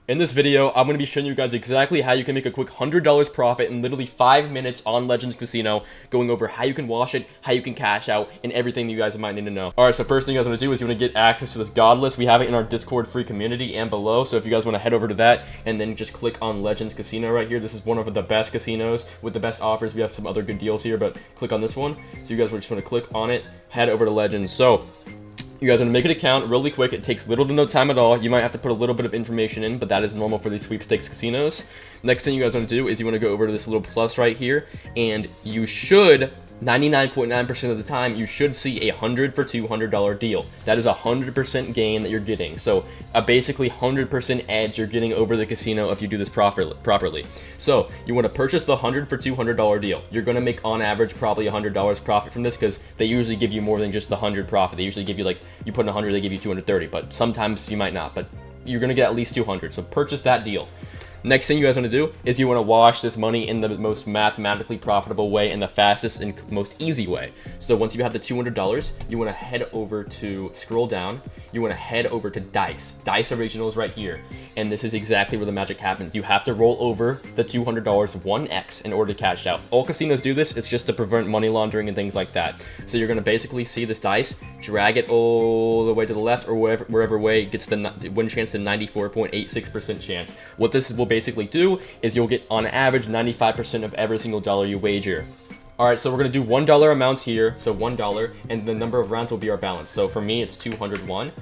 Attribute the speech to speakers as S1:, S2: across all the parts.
S1: In this video, I'm going to be showing you guys exactly how you can make a quick $100 profit in literally 5 minutes on Legendz Casino, going over how you can wash it, how you can cash out, and everything that you guys might need to know. Alright, so first thing you guys want to do is you want to get access to this God list. We have it in our Discord free community and below, so if you guys want to head over to that and then just click on Legendz Casino right here. This is one of the best casinos with the best offers. We have some other good deals here, but click on this one. So you guys just want to click on it, head over to Legendz. So you guys want to make an account really quick. It takes little to no time at all. You might have to put a little bit of information in, but that is normal for these sweepstakes casinos. Next thing you guys want to do is you want to go over to this little plus right here, and you should 99.9% of the time, you should see a $100 for $200 deal. That is a 100% gain that you're getting. So a basically 100% edge you're getting over the casino if you do this properly. So you want to purchase the $100 for $200 deal. You're going to make on average probably $100 profit from this, because they usually give you more than just the 100 profit. They usually give you, like, you put in 100, they give you 230, but sometimes you might not, but you're going to get at least 200. So purchase that deal. Next thing you guys want to do is you want to wash this money in the most mathematically profitable way and the fastest and most easy way. So once you have the $200, you want to head over to, scroll down, you want to head over to Dice Originals right here. And this is exactly where the magic happens. You have to roll over the $200 1x in order to cash out. All casinos do this. It's just to prevent money laundering and things like that. So you're going to basically see this dice, drag it all the way to the left or wherever way it gets the win chance to 94.86% chance. What this will basically do is you'll get on average 95% of every single dollar you wager. Alright, so we're going to do $1 amounts here, so $1, and the number of rounds will be our balance. So for me, it's 201.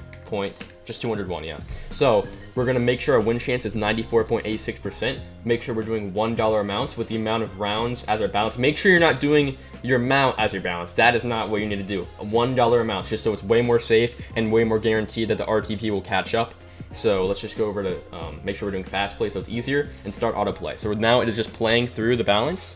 S1: Just 201, yeah. So we're going to make sure our win chance is 94.86%. Make sure we're doing $1 amounts with the amount of rounds as our balance. Make sure you're not doing your amount as your balance. That is not what you need to do. $1 amounts, just so it's way more safe and way more guaranteed that the RTP will catch up. So let's just go over to make sure we're doing fast play so it's easier, and start autoplay. So now it is just playing through the balance.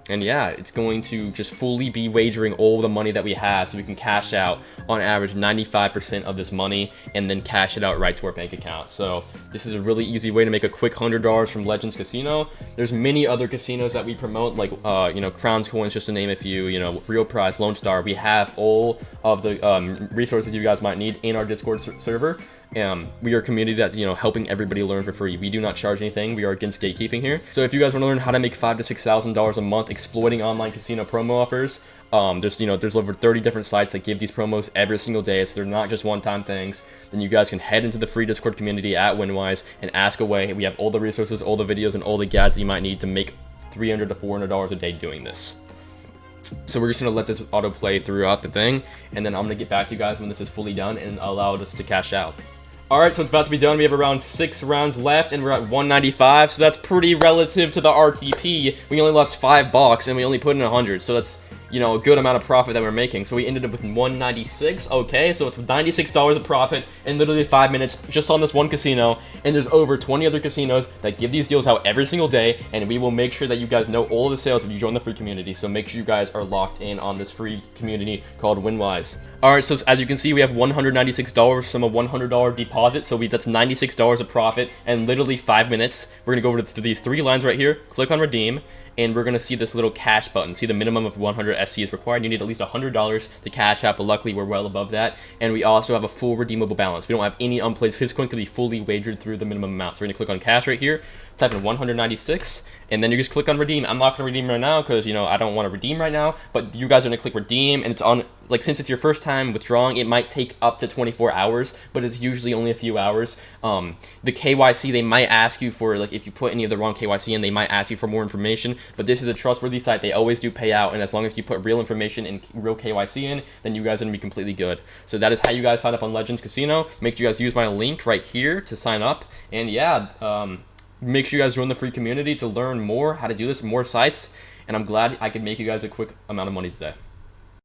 S1: And yeah, it's going to just fully be wagering all the money that we have, so we can cash out on average 95% of this money and then cash it out right to our bank account. So this is a really easy way to make a quick $100 from Legendz Casino. There's many other casinos that we promote, like you know, Crowns Coins, just to name a few, you know, Real Prize, Lone Star. We have all of the resources you guys might need in our Discord server. We are a community that's, you know, helping everybody learn for free. We do not charge anything. We are against gatekeeping here. So if you guys want to learn how to make $5,000 to $6,000 a month exploiting online casino promo offers, there's over 30 different sites that give these promos every single day. So they're not just one-time things. Then you guys can head into the free Discord community at Winwise and ask away. We have all the resources, all the videos, and all the guides that you might need to make $300 to $400 a day doing this. So we're just going to let this autoplay throughout the thing, and then I'm going to get back to you guys when this is fully done and allow us to cash out. Alright, so it's about to be done. We have around 6 rounds left, and we're at 195, so that's pretty relative to the RTP. We only lost $5, and we only put in 100, so that's, you know, a good amount of profit that we're making. So we ended up with 196. Okay, so it's $96 of profit in literally 5 minutes just on this one casino. And there's over 20 other casinos that give these deals out every single day, and we will make sure that you guys know all of the sales if you join the free community. So make sure you guys are locked in on this free community called Winwise. Alright, so as you can see, we have $196 from a $100 deposit, so that's $96 of profit in literally 5 minutes. We're gonna go over to these 3 lines right here, click on redeem, and we're going to see this little cash button. See, the minimum of 100 SC is required. You need at least $100 to cash out, but luckily we're well above that. And we also have a full redeemable balance. We don't have any unplayed. His coin could be fully wagered through the minimum amount. So we're going to click on cash right here, type in 196, and then you just click on redeem. I'm not going to redeem right now because, you know, I don't want to redeem right now, but you guys are going to click redeem, and it's on, like, since it's your first time withdrawing, it might take up to 24 hours, but it's usually only a few hours. The KYC, they might ask you for, like, if you put any of the wrong KYC in, they might ask you for more information, but this is a trustworthy site. They always do pay out, and as long as you put real information and real KYC in, then you guys are going to be completely good. So that is how you guys sign up on Legendz Casino. Make sure you guys use my link right here to sign up, and yeah, make sure you guys join the free community to learn more how to do this, more sites, and I'm glad I could make you guys a quick amount of money today.